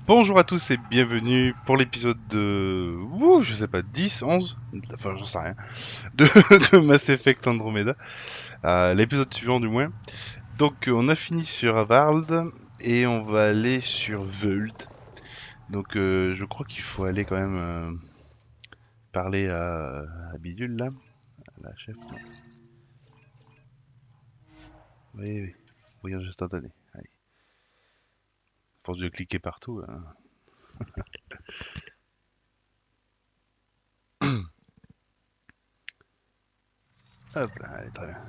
Bonjour à tous et bienvenue pour l'épisode de... Ouh, je sais pas, 10, 11, enfin j'en sais rien, de, de Mass Effect Andromeda, l'épisode suivant du moins. Donc on a fini sur Avald et on va aller sur Veld. Donc je crois qu'il faut aller quand même parler à Bidule là, à la chef. Non. Oui, oui, voyage instantané. Allez, force de cliquer partout. Hop là, allez, très bien.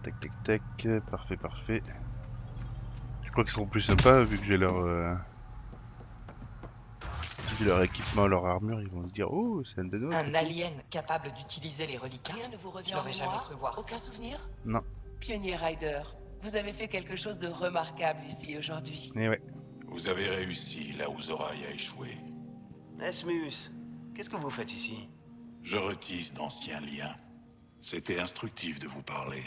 Tac, tac, tac, parfait, parfait. Je crois qu'ils seront plus sympas vu que j'ai leur équipement, leur armure, ils vont se dire oh c'est un des nôtres et Un tout. alien capable d'utiliser les reliquats. Rien ne vous revient Je en n'aurais jamais mémoire? cru voir ça. Aucun souvenir? Non, Pionnier Rider, vous avez fait quelque chose de remarquable ici aujourd'hui. et ouais. Vous avez réussi là où Zoraï a échoué. Esmus, qu'est-ce que vous faites ici? Je retisse d'anciens liens. C'était instructif de vous parler.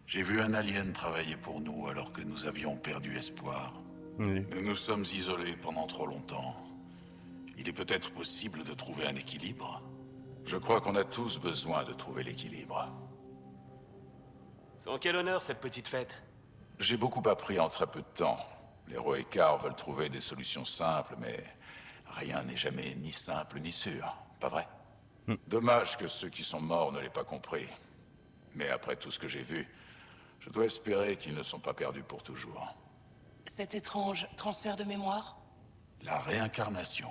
J'ai vu un alien travailler pour nous alors que nous avions perdu espoir. Oui. Nous nous sommes isolés pendant trop longtemps. Il est peut-être possible de trouver un équilibre. Je crois qu'on a tous besoin de trouver l'équilibre. C'est en quel honneur cette petite fête? J'ai beaucoup appris en très peu de temps. Les Roekar veulent trouver des solutions simples, mais rien n'est jamais ni simple ni sûr, pas vrai? Dommage que ceux qui sont morts ne l'aient pas compris. Mais après tout ce que j'ai vu, je dois espérer qu'ils ne sont pas perdus pour toujours. Cet étrange transfert de mémoire? La réincarnation.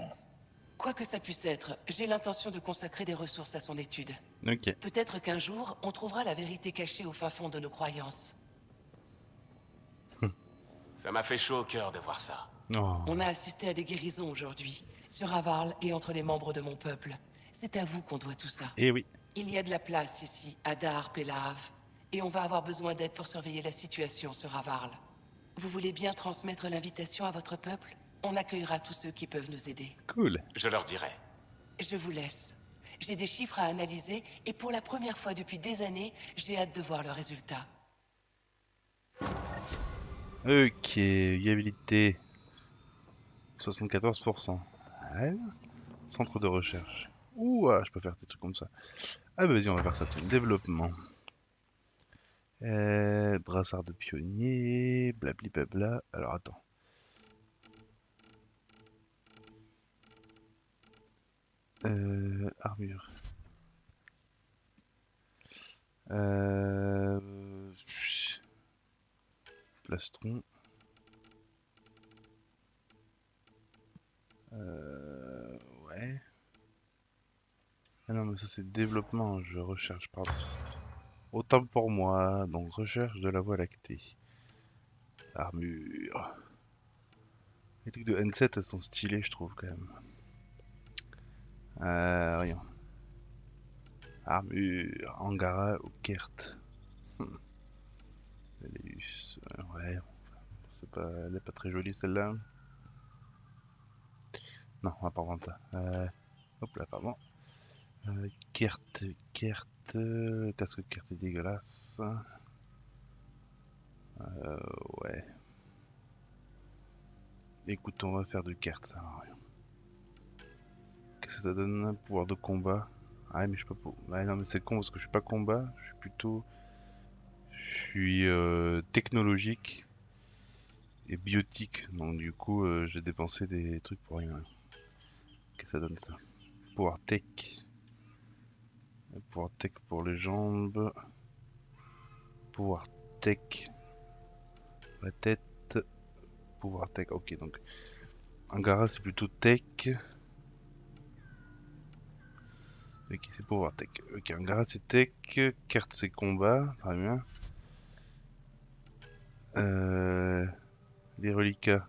Quoi que ça puisse être, j'ai l'intention de consacrer des ressources à son étude. Ok. Peut-être qu'un jour, on trouvera la vérité cachée au fin fond de nos croyances. Ça m'a fait chaud au cœur de voir ça. Oh. On a assisté à des guérisons aujourd'hui, sur Avarl et entre les membres de mon peuple. C'est à vous qu'on doit tout ça. Et oui. Il y a de la place ici, à Darp et Lave, et on va avoir besoin d'aide pour surveiller la situation sur Avarl. Vous voulez bien transmettre l'invitation à votre peuple? On accueillera tous ceux qui peuvent nous aider. Cool. Je leur dirai. Je vous laisse. J'ai des chiffres à analyser, et pour la première fois depuis des années, j'ai hâte de voir le résultat. Ok, viabilité 74%. Ouais. Centre de recherche. Ouh, ah, je peux faire des trucs comme ça. Ah bah vas-y, on va faire ça. Tiens. Développement. Brassard de pionnier, blabli blabla. Alors attends. Armure. Euh... Plastron. Ouais. Ah non, mais ça c'est développement, je recherche, pardon. Autant pour moi, donc recherche de la voie lactée. Armure. Les trucs de N7, elles sont stylées, je trouve, quand même. Rien. Armure, Angara ou Kert. Véléus, ouais. C'est pas, elle est pas très jolie celle-là. Non, on va pas prendre ça. Hop là, pardon. Kert, casque Kert est dégueulasse. Ouais. Écoute, on va faire du Kert, ça va rien. Qu'est-ce que ça donne? Un pouvoir de combat. Ah mais je peux pas. Ouais, non mais c'est con parce que je suis pas combat, je suis plutôt. Je suis technologique et biotique. Donc du coup j'ai dépensé des trucs pour rien. Qu'est-ce que ça donne ça? Pouvoir tech. Pouvoir tech pour les jambes. Pouvoir tech. La tête. Pouvoir tech. Ok donc. Angara c'est plutôt tech. Ok, c'est pouvoir tech. Ok, Angara c'est tech. Kert c'est combat. Très bien. Les reliquats.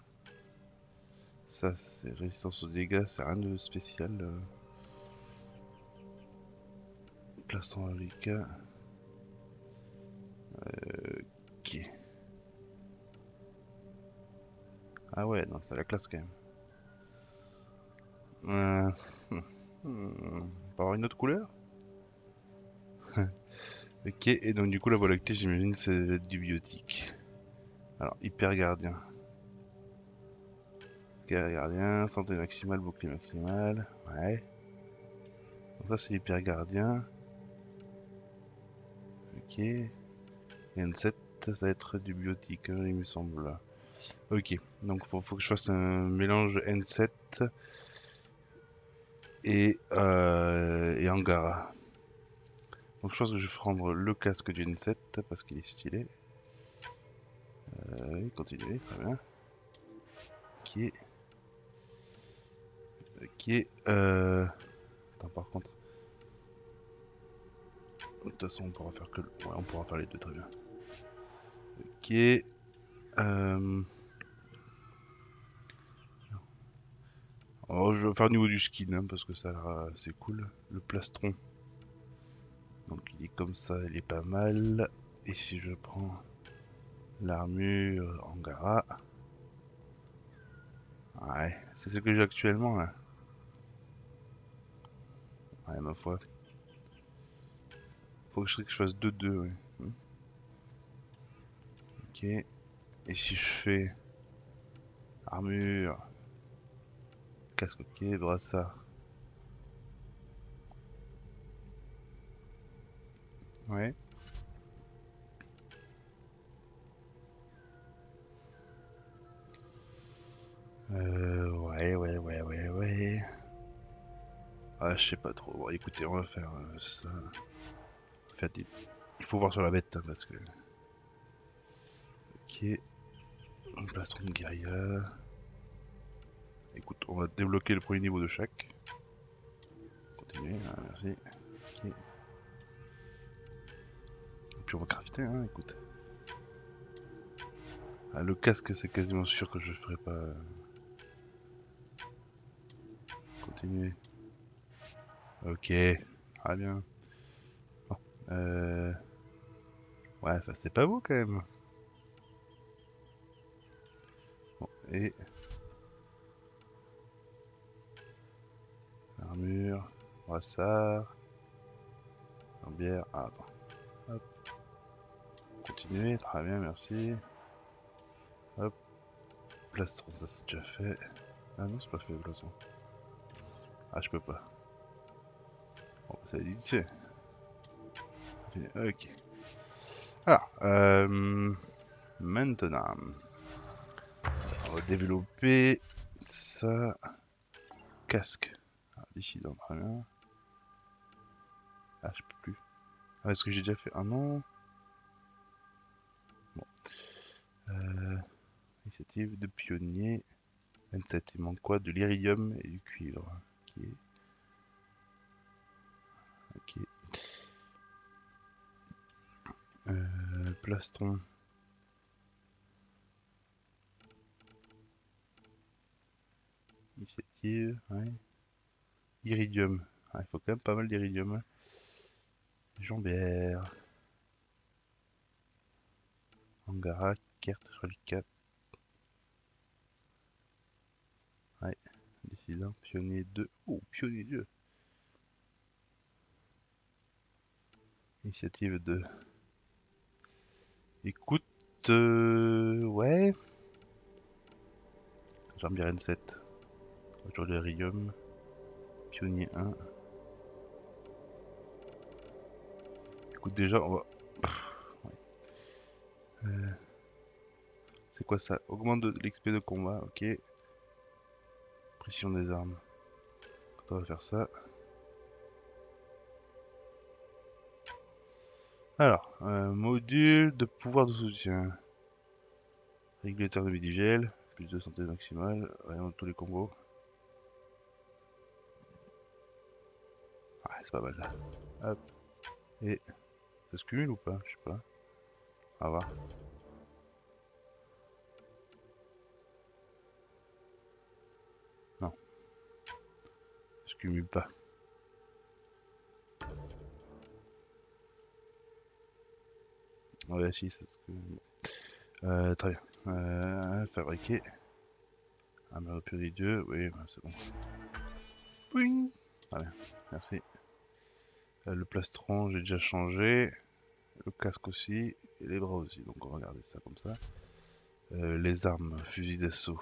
Ça c'est résistance aux dégâts. C'est rien de spécial. Plastron reliquat. Ok. Ah ouais, non, c'est la classe quand même. On peut avoir une autre couleur? Ok, et donc du coup la voie lactée j'imagine c'est du biotique. Alors, hyper gardien. Gardien, santé maximale, bouclier maximal. Ouais. Donc ça c'est l'hyper gardien. Ok. N7, ça va être du biotique, hein, il me semble. Ok, donc faut que je fasse un mélange N7 et Angara. Donc je pense que je vais prendre le casque du N7 parce qu'il est stylé. Oui, continuez, très bien. Ok. Ok. Attends, par contre. De toute façon, on pourra faire que. Ouais, on pourra faire les deux, très bien. Ok. Oh, je vais faire au niveau du skin hein, parce que ça a l'air assez cool. Le plastron. Donc il est comme ça, il est pas mal. Et si je prends l'armure Angara. Ouais, c'est ce que j'ai actuellement là. Ouais, ma foi. Faut que je fasse 2-2, ouais. Ok. Et si je fais armure, casque, ok, brassard. Ouais. Ouais. Ah, je sais pas trop. Bon, écoutez, on va faire ça. On va faire des... Il faut voir sur la bête hein, parce que. Ok. Un plastron de guérilla. Écoute, on va débloquer le premier niveau de chaque. Continuez, ah, merci. Ok. Et puis on va crafter, hein, écoute. Ah, le casque, c'est quasiment sûr que je ferai pas. Continuez. Ok. Ah bien. Bon. Ouais, ça c'était pas beau quand même. Bon, et. Armure. Brassard. Bière. Ah, attends. Hop. Continuez, très bien, merci. Hop. Plastron, ça c'est déjà fait. Ah non, c'est pas fait le plastron. Ah, je peux pas. Bon, ça dit dessus. Ok. Alors, maintenant, on va développer ça. Casque. Ah, dissident, très bien. Ah, je peux plus. Ah, est-ce que j'ai déjà fait? Ah non. Bon. Initiative de pionnier. 27, il manque quoi? De l'iridium et du cuivre. Ok. Ok. Plastron. Initiative, ouais. Iridium. Ah, il faut quand même pas mal d'iridium. Hein. Jambière. Angara, Kert, reliquat. Ouais. Dissident, pionnier 2. Oh, pionnier 2. Initiative 2. Écoute, ouais. Jambière N7. Autour de l'iridium. Pionnier 1. Écoute, déjà, on va. Ouais. C'est quoi ça? Augmente de l'XP de combat, ok. Pression des armes. On va faire ça. Alors, module de pouvoir de soutien. Régulateur de Medigel, plus de santé maximale, rien de tous les combos. Ah, c'est pas mal là. Hop. Et ça se cumule ou pas? Je sais pas. On va voir. Non. Ça se cumule pas. Ouais, si, ça se cumule. Très bien. Fabriquer. Ah, mais au pire des dieux, oui, bah, c'est bon. Pouing. Très bien, merci. Le plastron, j'ai déjà changé. Le casque aussi. Et les bras aussi. Donc on va regarder ça comme ça. Les armes, fusil d'assaut.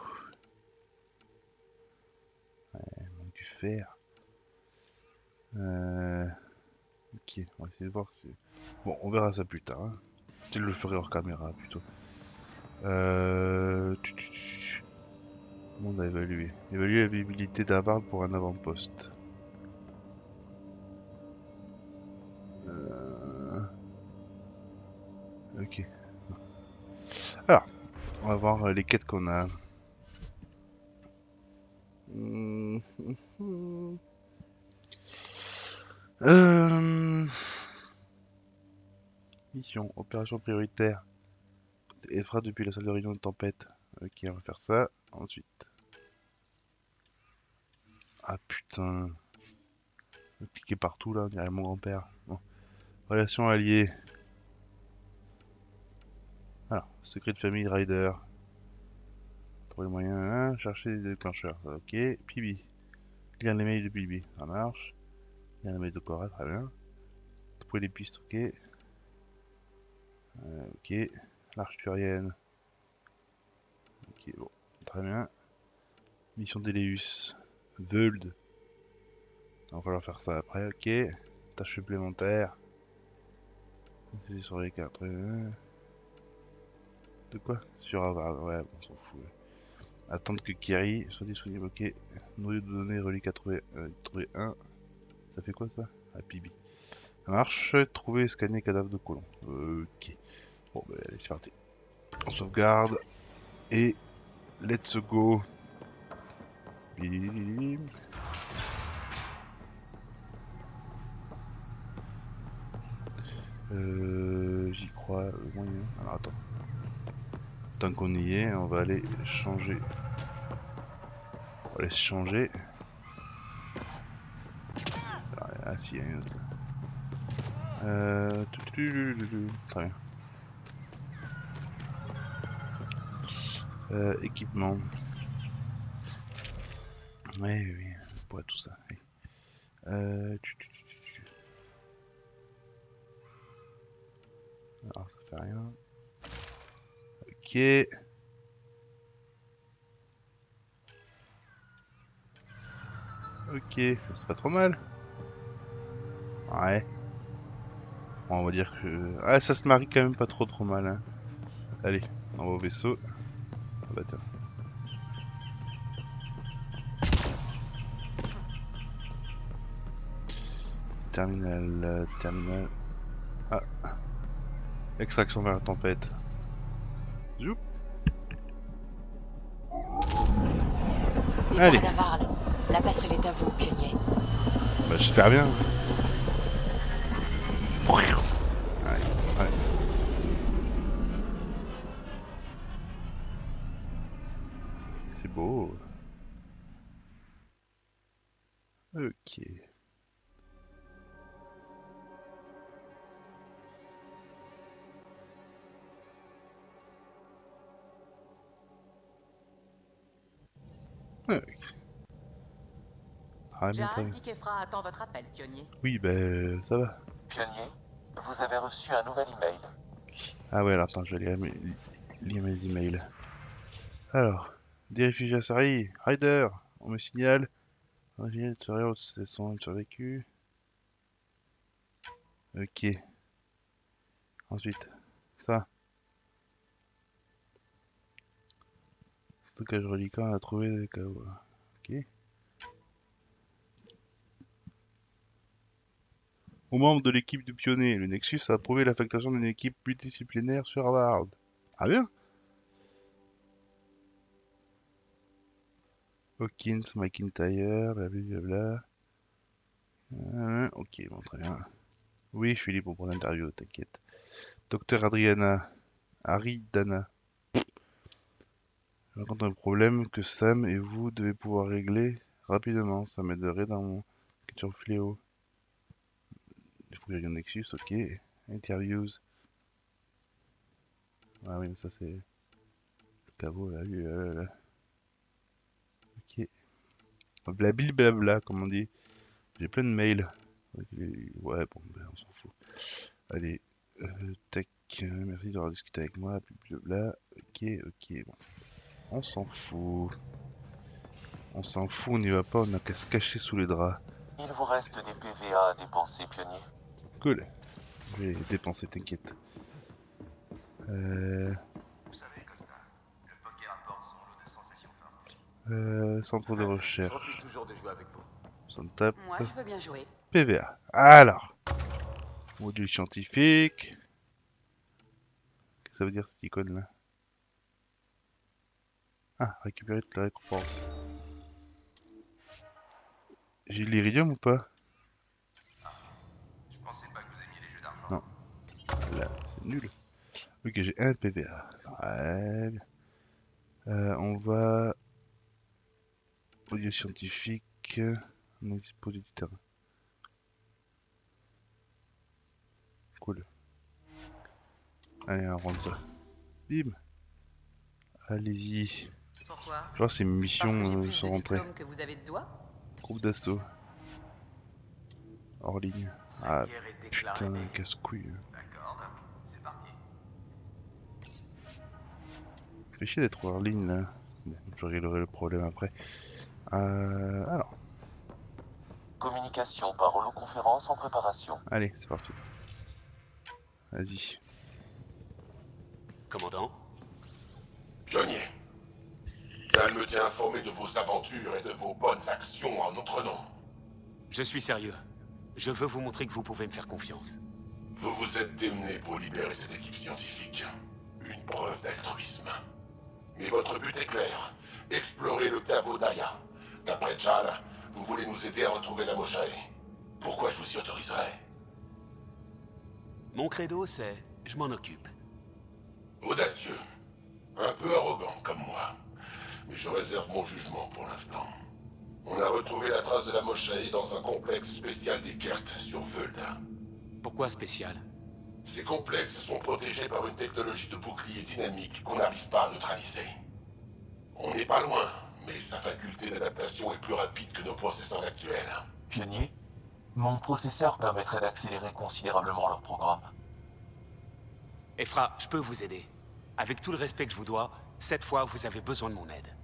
faire. Ok, on va essayer de voir si... Bon, on verra ça plus tard. Hein. Je le ferai hors caméra plutôt. Monde à évaluer. Évaluer la visibilité d'Harvard pour un avant-poste. Ok. Alors, on va voir les quêtes qu'on a. Mission, opération prioritaire. Effra depuis la salle de réunion de tempête. Ok, on va faire ça. Ensuite. Ah putain. On va cliquer partout là, on dirait mon grand-père. Bon. Relation alliée. Alors, secret de famille Rider. Trouver le moyen, hein, chercher les déclencheurs. Ok, Pibi. Lire les mails de Pibi, ça marche. Lire les mails de Cora, très bien. Trouver les pistes, ok. Ok. L'Archturienne. Ok, bon, très bien. Mission d'Eleus. Völd. Il va falloir faire ça après, ok. Tâche supplémentaire. C'est sur les cartes. De quoi? Sur Harvard, ouais, on s'en fout. Ouais. Attendre que Kiri soit disponible, ok. Noyau de données, relique à trouver, trouver un. Ça fait quoi ça? Ah, Pibi. Ça marche. Trouver et scanner cadavre de colon. Ok. Bon, bah, allez, c'est parti. On sauvegarde. Et let's go. Bim. J'y crois moyen. Alors attends. Tant qu'on y est, on va aller changer. On va aller se changer. Ah si, il y a une autre. Très bien. Équipement. Oui, oui, pour tout ça. Oui. Alors, ça fait rien. Ok. Ok, c'est pas trop mal. Ouais. Bon, on va dire que... Ah, ça se marie quand même pas trop mal. Hein. Allez, on va au vaisseau. Ah bah tiens. Terminal, terminal. Ah. Extraction vers la tempête. Zou. Départ Allez. d'Avarl. La passerelle est à vous, pionnier. Bah j'espère bien. Ouais, ouais. C'est beau. Ok. Ouais. Ah, bien, très Jahan bien. dit qu'Efra attend votre appel, pionnier. Oui, ben ça va. Pionnier, vous avez reçu un nouvel email. Ah ouais, alors attends, je vais lire mes emails. Alors, des réfugiés à Sari, Ryder, on me signale. Un ingénieur de tutoriel, c'est son survécu. Ok. Ensuite, ça. Stockage reliquat, on a trouvé des KO. Ok. Aux membres de l'équipe du pionnier, le Nexus a approuvé l'affectation d'une équipe multidisciplinaire sur Harvard. Ah bien. Hawkins, McIntyre, blablabla. Ok, bon, très bien. Oui, je suis libre pour l'interview, t'inquiète. Docteur Adriana. Aridana. Je rencontre un problème que Sam et vous devez pouvoir régler rapidement. Ça m'aiderait dans mon question fléau. Il faut que j'aille au Nexus, ok. Interviews. Ah oui, mais ça c'est le caveau là. Ok. Blablabla, comme on dit. J'ai plein de mails. Ouais, bon, ben, on s'en fout. Allez, tac. Merci d'avoir discuté avec moi. Blablabla. Ok, ok, bon. On s'en fout. On s'en fout, on n'y va pas, on a qu'à se cacher sous les draps. Il vous reste des PVA à dépenser, pionnier. Cool. Je vais les dépenser, t'inquiète. Centre de Je recherche. refuse toujours de jouer avec vous. Ça me tape. Moi, je veux bien jouer. PVA. Alors. Module scientifique. Qu'est-ce que ça veut dire cette icône là? Ah, récupérer toute la récompense. J'ai de l'iridium ou pas? Je pensais pas que vous aimiez les jeux d'argent. Non. Là, c'est nul. Ok, j'ai un PVA. Très bien. On va... Audio scientifique. On a disposé du terrain. Cool. Allez, on va rendre ça. Bim. Allez-y. Pourquoi? Je crois que c'est une mission Parce que j'ai plus sur de rentrée. diplômes que vous avez de doigts? Groupe d'assaut. Hors ligne. Ah putain, casse-couille. D'accord, c'est parti. Fait chier d'être hors ligne là. Bon, je réglerai le problème après. Alors, Communication par holoconférence en préparation. allez, c'est parti. Vas-y. Commandant, Pionnier, Cal me tient informé de vos aventures et de vos bonnes actions en notre nom. je suis sérieux. Je veux vous montrer que vous pouvez me faire confiance. Vous vous êtes démené pour libérer cette équipe scientifique. Une preuve d'altruisme. Mais votre but est clair. Explorer le caveau d'Aya. D'après Jal, vous voulez nous aider à retrouver la Moshae. Pourquoi je vous y autoriserai? Mon credo, c'est « je m'en occupe Audacieux. Un peu arrogant, comme moi. Mais je réserve mon jugement pour l'instant. On a retrouvé la trace de la Moshae dans un complexe spécial des Kert sur Vulda. ». Pourquoi spécial? Ces complexes sont protégés par une technologie de bouclier dynamique qu'on n'arrive pas à neutraliser. On n'est pas loin, mais sa faculté d'adaptation est plus rapide que nos processeurs actuels. Pionnier, mon processeur permettrait d'accélérer considérablement leur programme. » Ephra, je peux vous aider. Avec tout le respect que je vous dois, cette fois, vous avez besoin de mon aide.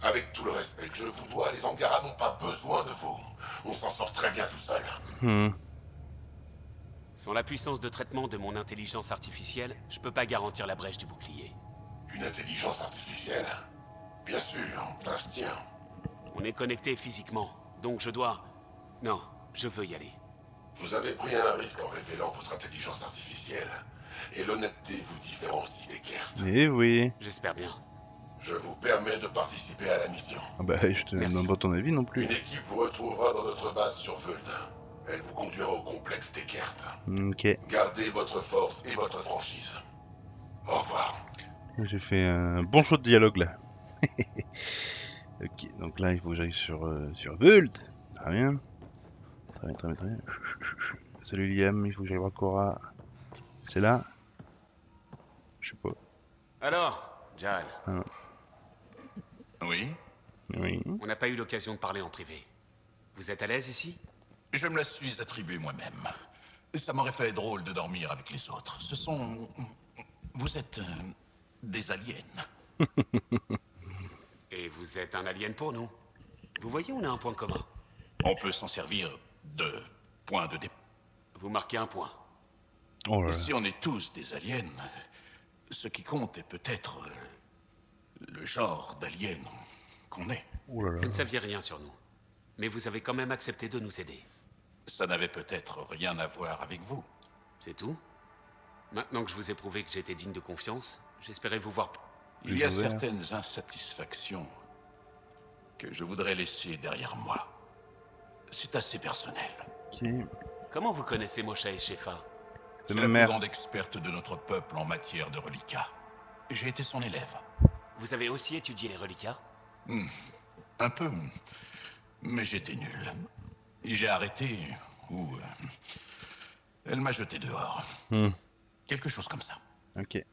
Avec tout le respect que je vous dois, les Angara n'ont pas besoin de vous. On s'en sort très bien tout seul. Sans la puissance de traitement de mon intelligence artificielle, je peux pas garantir la brèche du bouclier. Une intelligence artificielle? Bien sûr, ça se tient. On est connecté physiquement, donc je dois... Non, je veux y aller. Vous avez pris un risque en révélant votre intelligence artificielle. Et l'honnêteté vous différencie des Kert. Eh oui. J'espère bien. Je vous permets de participer à la mission. Ah bah, je te Merci. demande pas ton avis non plus. Une équipe vous retrouvera dans notre base sur Vulda. Elle vous conduira au complexe des Kert. Ok. Gardez votre force et votre franchise. Au revoir. J'ai fait un bon show de dialogue là. Ok, donc là il faut que j'aille sur Vult. Très bien. Très bien, très bien, très bien. Salut Liam, il faut que j'aille voir Cora. C'est là? Je sais pas. Alors, Jal, Oui? Oui. on n'a pas eu l'occasion de parler en privé. Vous êtes à l'aise ici? Je me la suis attribuée moi-même. Ça m'aurait fait drôle de dormir avec les autres. Ce sont... Vous êtes... des aliens. Et vous êtes un alien pour nous. Vous voyez, on a un point commun. On peut s'en servir de point de départ. Vous marquez un point. Oh là là. Si on est tous des aliens, ce qui compte est peut-être le genre d'alien qu'on est. Oh là Vous là. ne saviez rien sur nous. Mais vous avez quand même accepté de nous aider. Ça n'avait peut-être rien à voir avec vous. C'est tout? Maintenant que je vous ai prouvé que j'étais digne de confiance, j'espérais vous voir... Il y a ouvert. certaines insatisfactions que je voudrais laisser derrière moi. C'est assez personnel. Ok. Comment vous connaissez Moshae et Shefa? C'est ma la plus mère. grande experte de notre peuple en matière de reliquats. J'ai été son élève. Vous avez aussi étudié les reliquats? Un peu, mais j'étais nul. J'ai arrêté, ou... elle m'a jeté dehors. Quelque chose comme ça. Ok.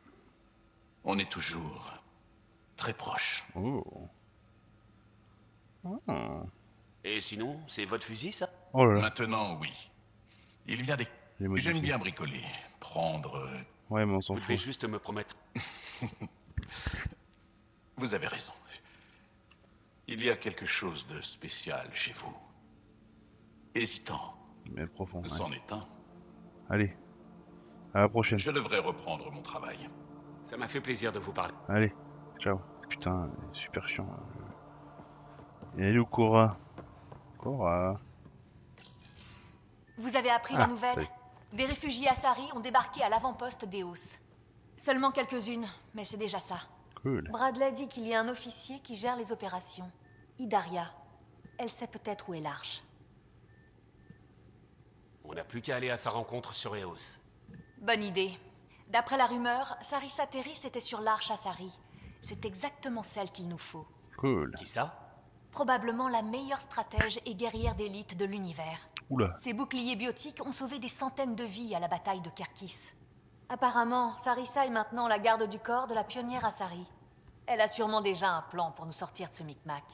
On est toujours très proches. Oh. Oh. Et sinon, c'est votre fusil, ça? Oh là là. Maintenant, oui. Il y a des... J'ai modifié. J'aime bien bricoler, prendre... Ouais, mais on s'en Vous devez fout. juste me promettre... Vous avez raison. Il y a quelque chose de spécial chez vous. Hésitant. Mais profond. Ouais. C'en est un. Allez. À la prochaine. Je devrais reprendre mon travail. Ça m'a fait plaisir de vous parler. Allez. Ciao. Putain, super chiant. Et elle est où Cora? Cora. Vous avez appris Ah, la nouvelle? salut. Des réfugiés Asari ont débarqué à l'avant-poste d'Eos. Seulement quelques-unes, mais c'est déjà ça. Cool. Bradley dit qu'il y a un officier qui gère les opérations. Idaria. Elle sait peut-être où est l'arche. On n'a plus qu'à aller à sa rencontre sur Eos. Bonne idée. D'après la rumeur, Sarissa Terris était sur l'arche Asari. C'est exactement celle qu'il nous faut. Cool. Qui ça? Probablement la meilleure stratège et guerrière d'élite de l'univers. Oula. Ces boucliers biotiques ont sauvé des centaines de vies à la bataille de Kerkis. Apparemment, Sarissa est maintenant la garde du corps de la pionnière Asari. Elle a sûrement déjà un plan pour nous sortir de ce micmac.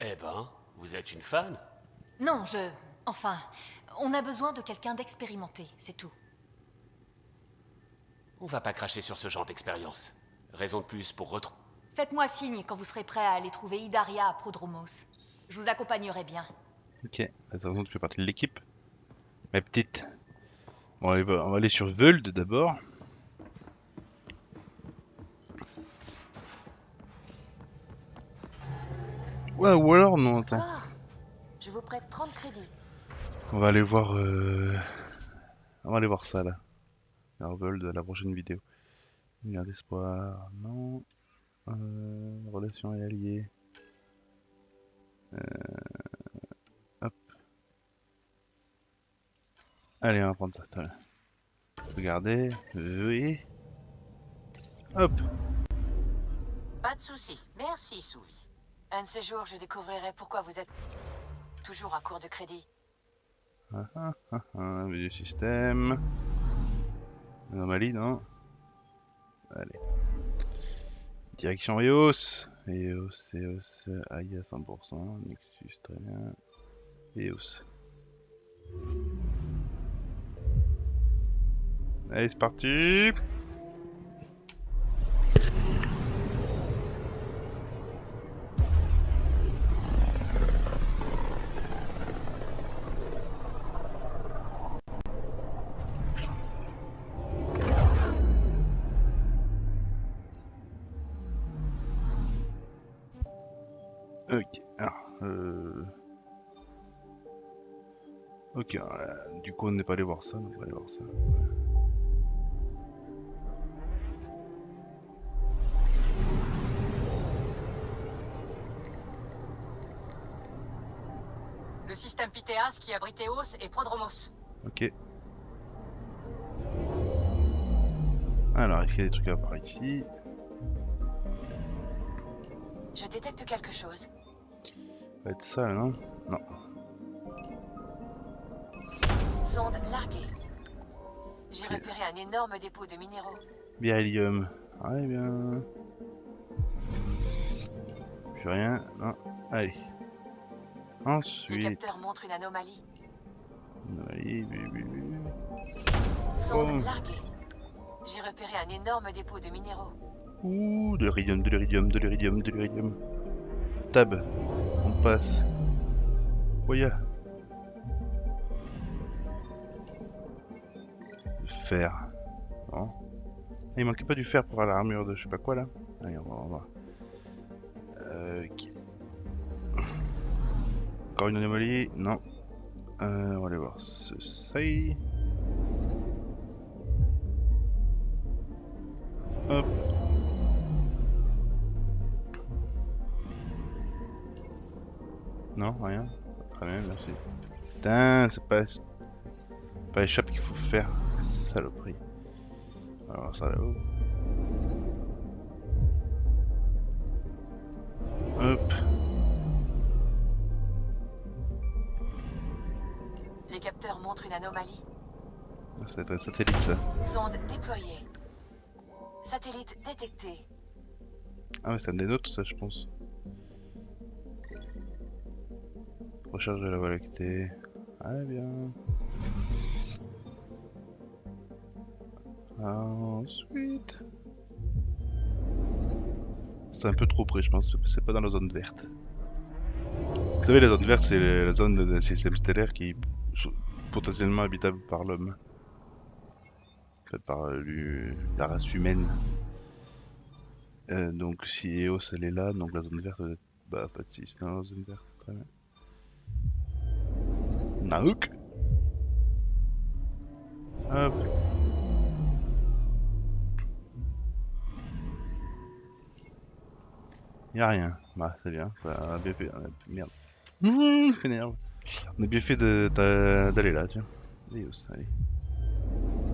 Eh ben, vous êtes une fan? Non, Enfin, on a besoin de quelqu'un d'expérimenté, c'est tout. On va pas cracher sur ce genre d'expérience. Raison de plus pour retrouver... Faites-moi signe quand vous serez prêt à aller trouver Idaria à Prodromos. Je vous accompagnerai bien. Ok. Attention, tu fais partie de l'équipe. Ma petite. Bon, allez, on va aller sur Völd d'abord. Ouais, ou alors non, attends. Ah, je vous prête 30 crédits. On va aller voir. On va aller voir ça là. Alors Völd, la prochaine vidéo. Lumière d'espoir, non. Relations et alliés. Hop. Allez, on va prendre ça. Attends. Regardez. Oui. Hop. Pas de souci. Merci, Souvi. Un de ces jours, je découvrirai pourquoi vous êtes toujours à court de crédit. Milieu système. Anomalie, non. Allez. Direction EOS. EOS, AI à 100%. Nexus, très bien. EOS. Allez, c'est parti. Ok, alors, ok, du coup on n'est pas allé voir ça, on va aller voir ça. Le système Pythéas qui abrite Eos et Prodromos. Ok. Alors, est-ce qu'il y a des trucs à voir ici? Je détecte quelque chose. Ça va être ça, non? Non. Sonde larguée. J'ai repéré un énorme dépôt de minéraux. Beryllium. Ah, eh bien. Plus rien, non. Allez. Les Ensuite. capteurs montrent une anomalie. Anomalie, Sonde Oh. larguée. J'ai repéré un énorme dépôt de minéraux. Ouh, de l'iridium, de l'iridium, de l'iridium, de l'iridium. Tab. On passe. Voya. Le fer. Bon. Il manquait pas du fer pour avoir l'armure de je sais pas quoi là. Allez, on va voir. Ok. Encore une anomalie? Non. On va aller voir ceci. Hop. Non, rien. Très bien, merci. Putain, c'est pas les chopes qu'il faut faire. Saloperie. Alors ça là-haut. Hop. Les capteurs montrent une anomalie. Ça va être un satellite ça. Sonde déployée. Satellite détecté. Ah mais c'est un des nôtres ça je pense. Recherche de la Voie lactée. Ah bien. Ensuite. C'est un peu trop près, je pense. C'est pas dans la zone verte. Vous savez, la zone verte, c'est la zone d'un système stellaire qui est potentiellement habitable par l'homme. Fait par la race humaine. Donc si Eos elle est là, donc la zone verte doit être... Bah pas de si, c'est dans la zone verte. Très bien. Naouk. Hop. Y'a rien. Bah c'est bien, ça a bien fait... Merde. M'énerve. On a bien fait d'aller là, tiens. Eos, allez.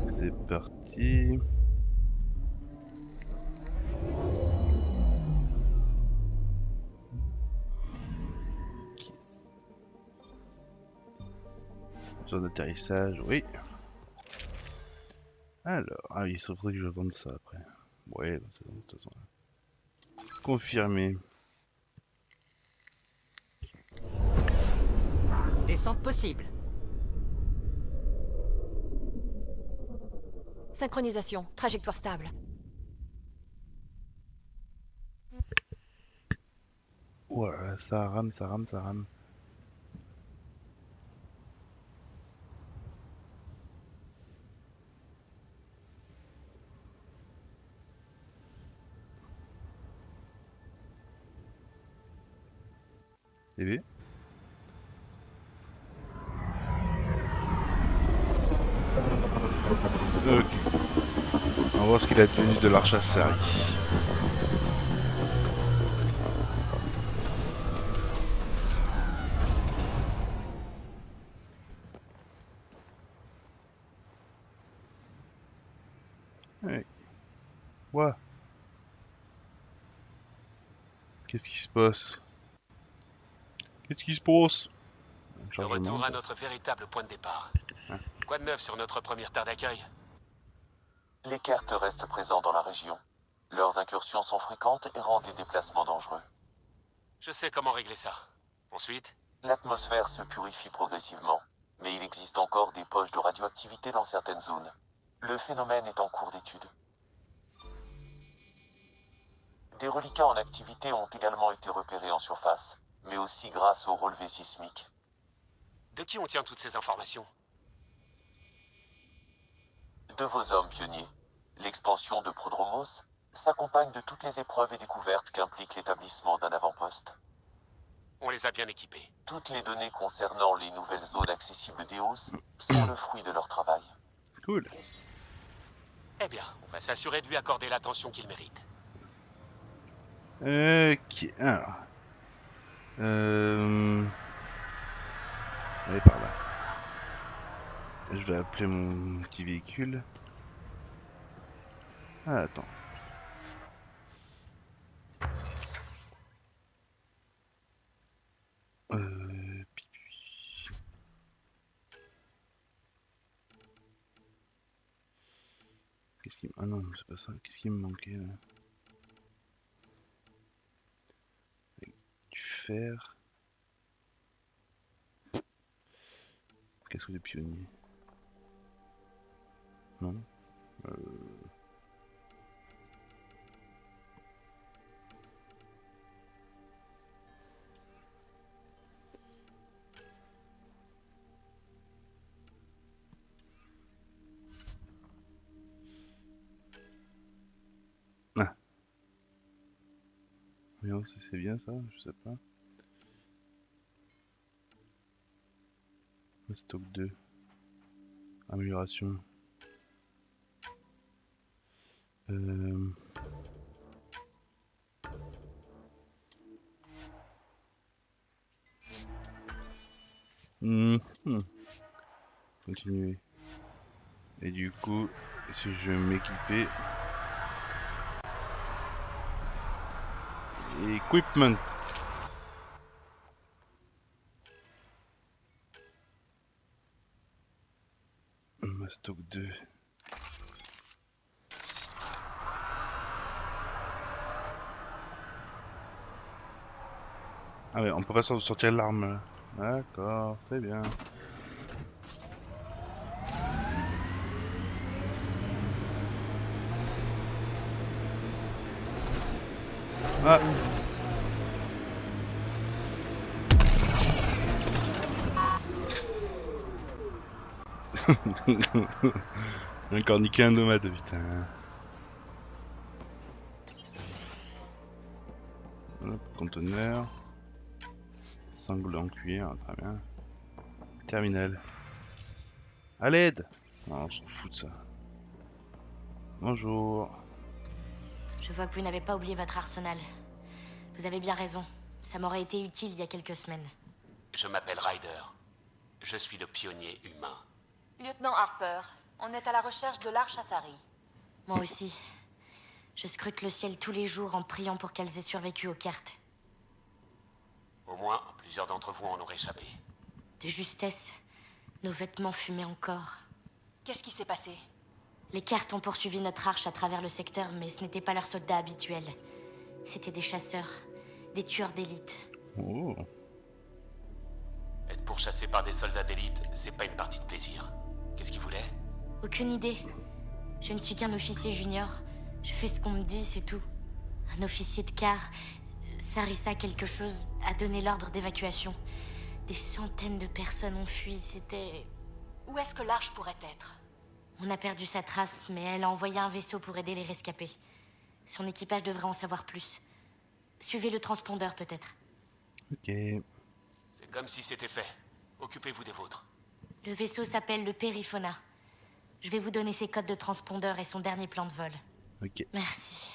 C'est parti. Zone d'atterrissage, oui. Alors, ah oui, il faudrait que je vende ça après. Ouais, bah c'est bon, de toute façon. Confirmé. Descente possible. Synchronisation, trajectoire stable. Ouais, ça rame, ça rame, ça rame. TV. Ok. On va voir ce qu'il a devenu de l'arche à Sari. Ouais. Quoi? Qu'est-ce qui se passe? Qu'est-ce qui se passe? De retour à notre véritable point de départ. Quoi de neuf sur notre première terre d'accueil? Les cartes restent présents dans la région. Leurs incursions sont fréquentes et rendent des déplacements dangereux. Je sais comment régler ça. Ensuite, L'atmosphère se purifie progressivement, mais il existe encore des poches de radioactivité dans certaines zones. Le phénomène est en cours d'étude. Des reliquats en activité ont également été repérés en surface, mais aussi grâce aux relevés sismiques. de qui on tient toutes ces informations? De vos hommes pionniers. L'expansion de Prodromos s'accompagne de toutes les épreuves et découvertes qu'implique l'établissement d'un avant-poste. On les a bien équipés. Toutes les données concernant les nouvelles zones accessibles d'Eos sont le fruit de leur travail. Cool. Eh bien, on va s'assurer de lui accorder l'attention qu'il mérite. Ok, alors. Allez par là. Je vais appeler mon petit véhicule. Ah, attends. Qu'est-ce qui... Ah non, c'est pas ça. Qu'est-ce qui me manquait là? Avec du fer. Casque de pionnier. Non. Ah. Non, c'est bien ça, je sais pas. Stock 2. Amélioration. Continuer. Et du coup, si je vais m'équiper. Equipment. Stock 2. Ah ouais, on peut pas sortir l'arme là. D'accord, c'est bien. Ah. Encore niqué un nomade, putain. Hop, conteneur. Sangle en cuir, très bien. Terminal. À l'aide! Non, on s'en fout de ça. Bonjour. Je vois que vous n'avez pas oublié votre arsenal. Vous avez bien raison. Ça m'aurait été utile il y a quelques semaines. Je m'appelle Ryder. Je suis le pionnier humain. Lieutenant Harper, on est à la recherche de l'Arche Asari. Moi aussi. Je scrute le ciel tous les jours en priant pour qu'elles aient survécu aux cartes. Au moins, plusieurs d'entre vous en ont échappé. De justesse, nos vêtements fumaient encore. Qu'est-ce qui s'est passé? Les cartes ont poursuivi notre arche à travers le secteur, mais ce n'étaient pas leurs soldats habituels. C'étaient des chasseurs, des tueurs d'élite. Oh. Être pourchassé par des soldats d'élite, c'est pas une partie de plaisir. Qu'est-ce qu'ils voulaient? Aucune idée. Je ne suis qu'un officier junior. Je fais ce qu'on me dit, c'est tout. Un officier de quart, Sarissa quelque chose, a donné l'ordre d'évacuation. Des centaines de personnes ont fui, c'était... Où est-ce que l'Arche pourrait être? On a perdu sa trace, mais elle a envoyé un vaisseau pour aider les rescapés. Son équipage devrait en savoir plus. Suivez le transpondeur, peut-être. Ok. C'est comme si c'était fait. Occupez-vous des vôtres. Le vaisseau s'appelle le Périphona. Je vais vous donner ses codes de transpondeur et son dernier plan de vol. Ok. Merci.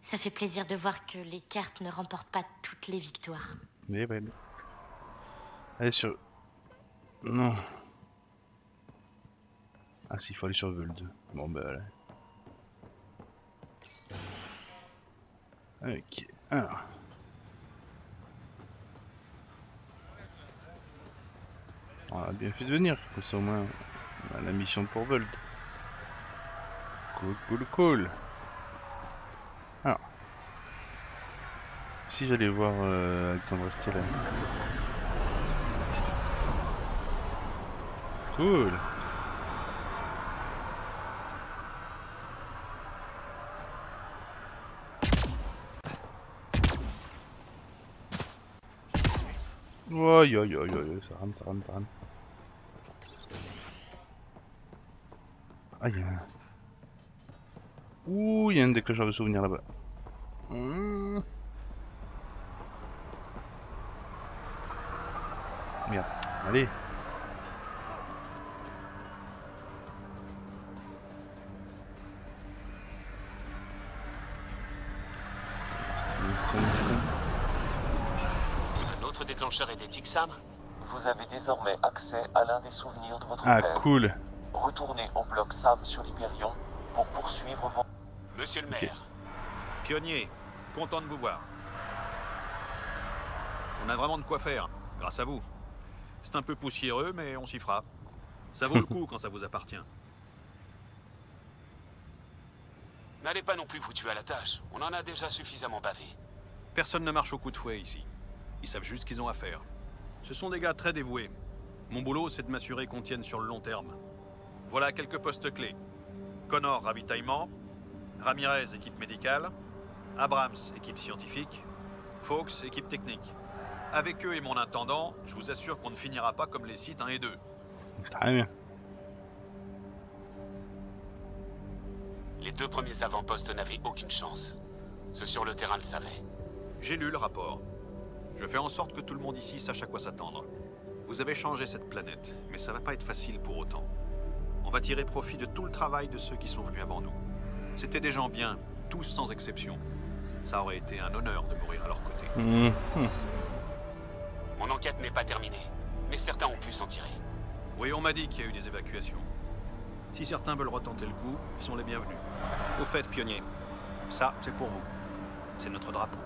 Ça fait plaisir de voir que les cartes ne remportent pas toutes les victoires. Mais ouais. Allez sur... Non. Ah si, il faut aller sur Vuld. Bon bah voilà. Ok. Alors. On a bien fait de venir, comme ça au moins on a la mission pour Vuld. Cool, cool, cool. Alors. Si j'allais voir Alexandre Steele. Cool. Aïe aïe aïe aïe, ça rame, ça rame, ça rame. Aïe. Ouh, il y a un déclencheur de souvenirs là-bas. Merde, allez. Un autre déclencheur édétique, Sam? Vous avez désormais accès à l'un des souvenirs de votre Ah, père. cool. Retournez au bloc Sam sur l'Hyperion pour poursuivre vos... Monsieur le maire. Pionnier, content de vous voir. On a vraiment de quoi faire, grâce à vous. C'est un peu poussiéreux, mais on s'y fera. Ça vaut le coup quand ça vous appartient. N'allez pas non plus vous tuer à la tâche. On en a déjà suffisamment bavé. Personne ne marche au coup de fouet ici. Ils savent juste ce qu'ils ont à faire. Ce sont des gars très dévoués. Mon boulot, c'est de m'assurer qu'on tienne sur le long terme. Voilà quelques postes clés. Connor, ravitaillement. Ramirez, équipe médicale. Abrams, équipe scientifique. Fawkes, équipe technique. Avec eux et mon intendant, je vous assure qu'on ne finira pas comme les sites 1 et 2. Très bien. Les deux premiers avant-postes n'avaient aucune chance. Ceux sur le terrain le savaient. J'ai lu le rapport. Je fais en sorte que tout le monde ici sache à quoi s'attendre. Vous avez changé cette planète, mais ça va pas être facile pour autant. On va tirer profit de tout le travail de ceux qui sont venus avant nous. C'était des gens bien, tous sans exception. Ça aurait été un honneur de mourir à leur côté. Mon enquête n'est pas terminée, mais certains ont pu s'en tirer. Oui, on m'a dit qu'il y a eu des évacuations. Si certains veulent retenter le coup, ils sont les bienvenus. Au fait, pionnier, ça, c'est pour vous. C'est notre drapeau.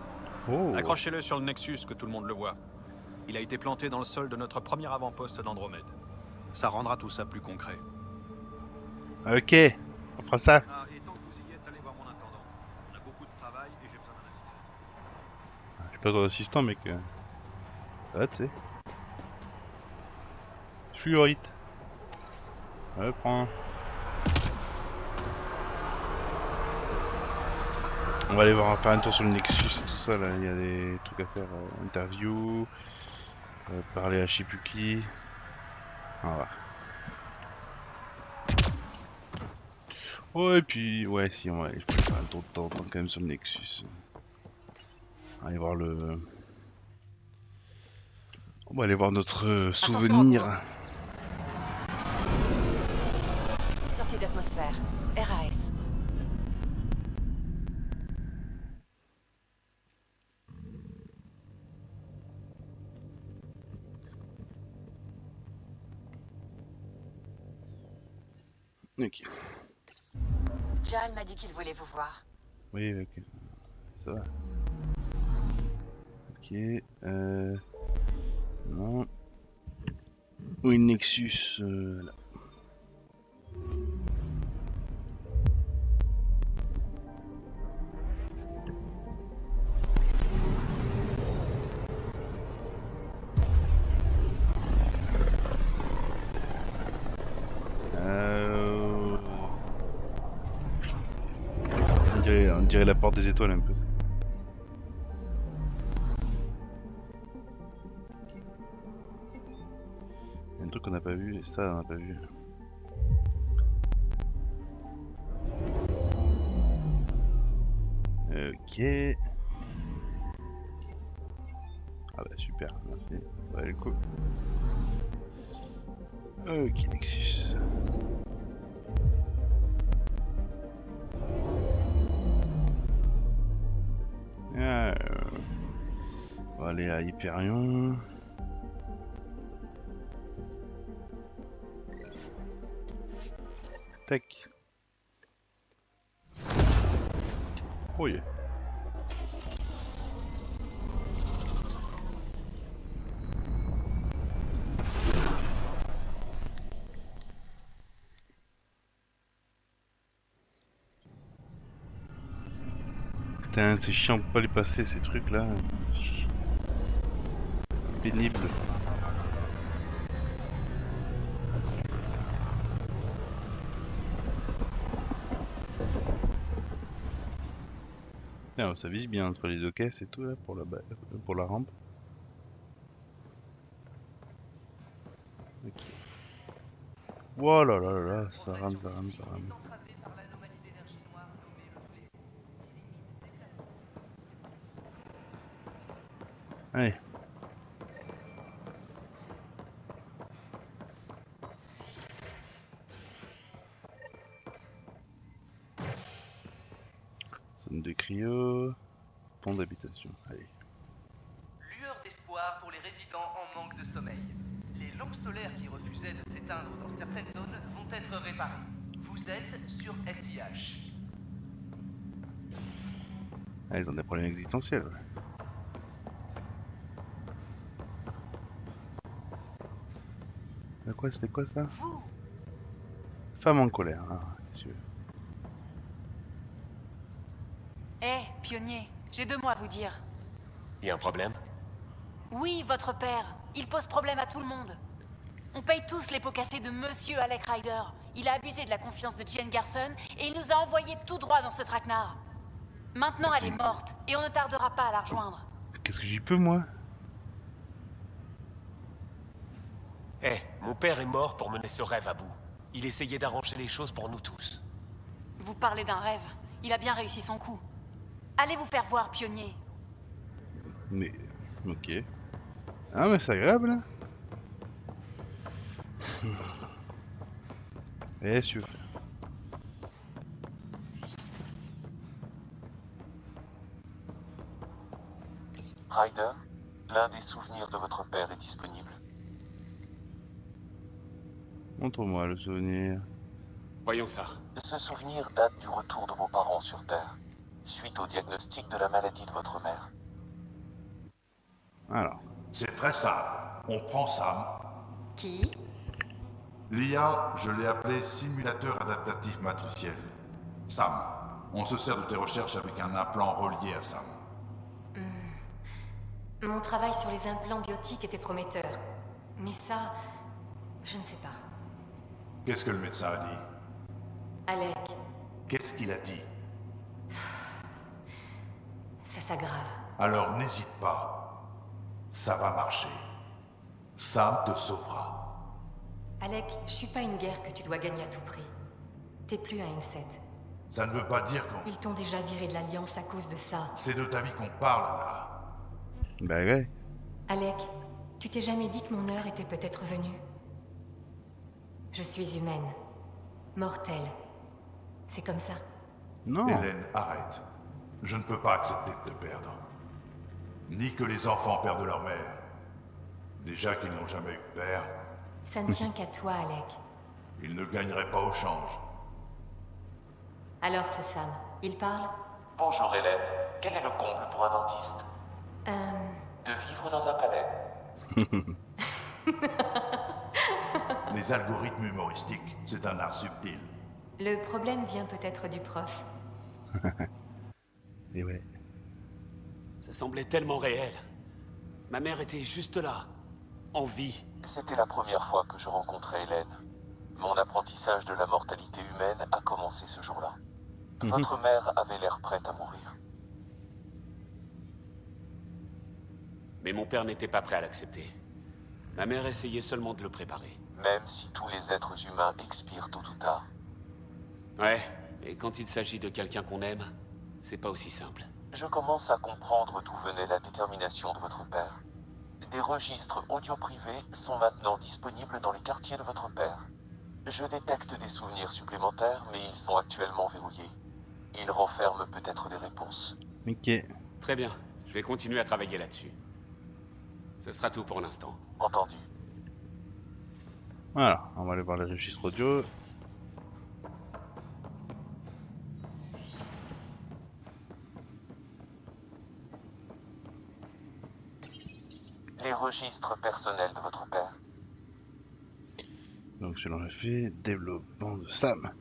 Oh. Accrochez-le sur le Nexus, que tout le monde le voit. Il a été planté dans le sol de notre premier avant-poste d'Andromède. Ça rendra tout ça plus concret. Ok, on fera ça. Ah, et tant que vous y êtes, allez voir mon intendant. On a beaucoup de travail et j'ai besoin d'un assistant. Je suis pas ton assistant, mec. Ça va, tu sais. Fluorite. Ouais, prends. On va aller faire un tour sur le Nexus et tout ça là, il y a des trucs à faire, interview, parler à je sais plus qui. Voilà. Ouais, et puis, ouais, si, ouais, je peux faire un tour de temps quand même sur le Nexus. Aller voir le... On va aller voir notre souvenir. Sortie d'atmosphère. RAS. Ok. John m'a dit qu'il voulait vous voir. Oui, ok. Ça va. Ok. Non. Oui, Nexus. Là. On dirait la porte des étoiles un peu. Il y a un truc qu'on n'a pas vu, et ça on n'a pas vu. Ok. Ah bah super, merci. Ça va le coup. Ok, Nexus. On va aller à Hyperion. Tac. Oh yeah. Putain, c'est chiant de pas les passer ces trucs là. Pénible. Ah, ça vise bien entre les deux caisses et tout là pour la rampe. Ok. Oh là là là là, ça rame, ça rame, ça rame. Allez. Zone de cryo. Pont d'habitation. Allez. Lueur d'espoir pour les résidents en manque de sommeil. Les lampes solaires qui refusaient de s'éteindre dans certaines zones vont être réparées. Vous êtes sur SIH. Ah, ils ont des problèmes existentiels. Ouais. C'était quoi ça? Femme en colère. Ah, Eh, pionnier, j'ai 2 mots à vous dire. Y a un problème? Oui, votre père. Il pose problème à tout le monde. On paye tous les pots cassés de Monsieur Alec Ryder. Il a abusé de la confiance de Jane Garson et il nous a envoyés tout droit dans ce traquenard. Maintenant, elle est morte et on ne tardera pas à la rejoindre. Qu'est-ce que j'y peux, moi? Eh, mon père est mort pour mener ce rêve à bout. Il essayait d'arranger les choses pour nous tous. Vous parlez d'un rêve. Il a bien réussi son coup. Allez vous faire voir, pionnier. Mais... ok. Ah mais c'est agréable là. Eh sûr. Ryder, l'un des souvenirs de votre père est disponible. Montre-moi le souvenir. Voyons ça. Ce souvenir date du retour de vos parents sur Terre, suite au diagnostic de la maladie de votre mère. Alors. C'est très simple. On prend Sam. Qui? L'IA, je l'ai appelé simulateur adaptatif matriciel. Sam. On se sert de tes recherches avec un implant relié à Sam. Mon travail sur les implants biotiques était prometteur. Mais ça, je ne sais pas. Qu'est-ce que le médecin a dit? Alec. Qu'est-ce qu'il a dit? ça grave. Alors n'hésite pas. Ça va marcher. Sam te sauvera. Alec, je suis pas une guerre que tu dois gagner à tout prix. T'es plus à Inset. Ça ne veut pas dire qu'on... Ils t'ont déjà viré de l'Alliance à cause de ça. C'est de ta vie qu'on parle, là. Bah ouais. Alec, tu t'es jamais dit que mon heure était peut-être venue? Je suis humaine. Mortelle. C'est comme ça. Non. Hélène, arrête. Je ne peux pas accepter de te perdre. Ni que les enfants perdent leur mère. Déjà qu'ils n'ont jamais eu de père. Ça ne tient qu'à toi, Alec. Ils ne gagneraient pas au change. Alors c'est Sam. Il parle? Bonjour Hélène. Quel est le comble pour un dentiste? De vivre dans un palais. Les algorithmes humoristiques, c'est un art subtil. Le problème vient peut-être du prof. Et ouais. Ça semblait tellement réel. Ma mère était juste là, en vie. C'était la première fois que je rencontrais Hélène. Mon apprentissage de la mortalité humaine a commencé ce jour-là. Votre mère avait l'air prête à mourir. Mais mon père n'était pas prêt à l'accepter. Ma mère essayait seulement de le préparer. Même si tous les êtres humains expirent tôt ou tard. Ouais, et quand il s'agit de quelqu'un qu'on aime, c'est pas aussi simple. Je commence à comprendre d'où venait la détermination de votre père. Des registres audio privés sont maintenant disponibles dans les quartiers de votre père. Je détecte des souvenirs supplémentaires, mais ils sont actuellement verrouillés. Ils renferment peut-être des réponses. Ok. Très bien, je vais continuer à travailler là-dessus. Ce sera tout pour l'instant. Entendu. Voilà, on va aller voir les registres audio. Les registres personnels de votre père. Donc selon le fait, développement de Sam.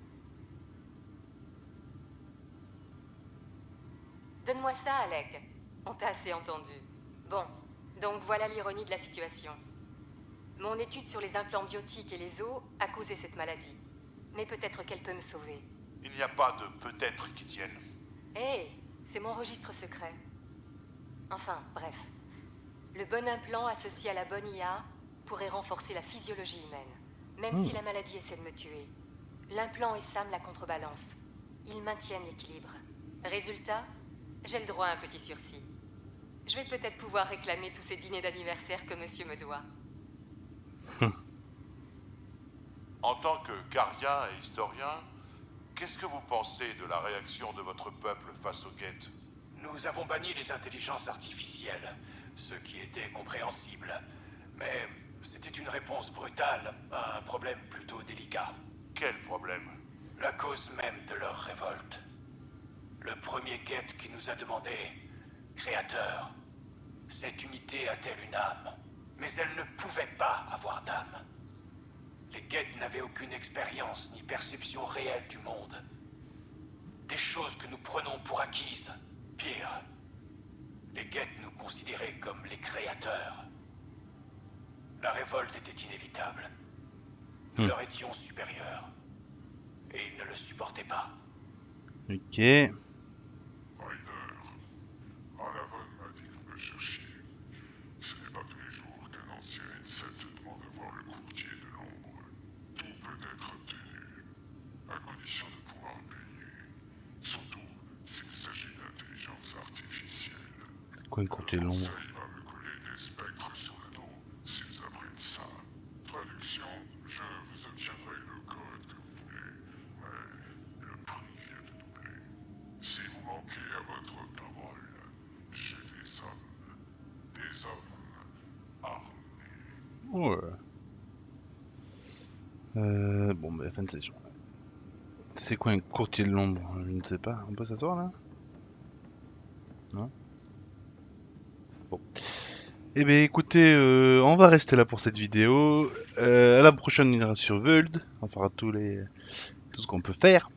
Donne-moi ça, Alec. On t'a assez entendu. Bon, donc voilà l'ironie de la situation. Mon étude sur les implants biotiques et les os a causé cette maladie. Mais peut-être qu'elle peut me sauver. Il n'y a pas de peut-être qui tienne. Hé, c'est mon registre secret. Enfin, bref. Le bon implant associé à la bonne IA pourrait renforcer la physiologie humaine. Même si la maladie essaie de me tuer. L'implant et Sam la contrebalancent. Ils maintiennent l'équilibre. Résultat, j'ai le droit à un petit sursis. Je vais peut-être pouvoir réclamer tous ces dîners d'anniversaire que monsieur me doit. En tant que gardien et historien, qu'est-ce que vous pensez de la réaction de votre peuple face au Geth? Nous avons banni les intelligences artificielles, ce qui était compréhensible. Mais c'était une réponse brutale à un problème plutôt délicat. Quel problème? La cause même de leur révolte. Le premier Geth qui nous a demandé « Créateur, cette unité a-t-elle une âme ?» Mais elle ne pouvait pas avoir d'âme. Les Geth n'avaient aucune expérience ni perception réelle du monde. Des choses que nous prenons pour acquises. Pire, les Geth nous considéraient comme les créateurs. La révolte était inévitable. Nous leur étions supérieurs. Et ils ne le supportaient pas. Ok. Ryder, Alavon m'a dit que vous me cherchiez. Ce n'est pas tous les jours qu'un ancien Inset demande à voir le courtier de l'ombre. Tout peut être obtenu, à condition de pouvoir payer. Surtout s'il s'agit d'intelligence artificielle. C'est quoi un courtier de l'ombre? Il va me coller des spectres sur le dos s'ils apprennent ça. Traduction, je vous obtiendrai le code que vous voulez, mais le prix vient de doubler. Si vous manquez à votre parole, j'ai des hommes armés. Ouais. Bon, bah, fin de session. C'est quoi un courtier de l'ombre? Je ne sais pas. On peut s'asseoir là? Non? Bon. Eh bien écoutez, on va rester là pour cette vidéo. À la prochaine, on ira sur Vuld. On fera tout ce qu'on peut faire.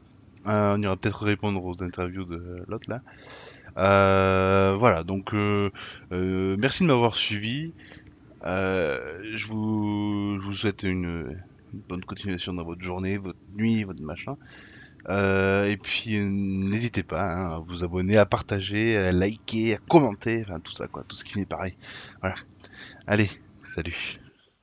On ira peut-être répondre aux interviews de l'autre là. Voilà, donc merci de m'avoir suivi. Je vous souhaite une bonne continuation dans votre journée, votre nuit, votre machin. Et puis n'hésitez pas hein, à vous abonner, à partager, à liker, à commenter, enfin tout ça quoi, tout ce qui est pareil. Voilà. Allez, salut.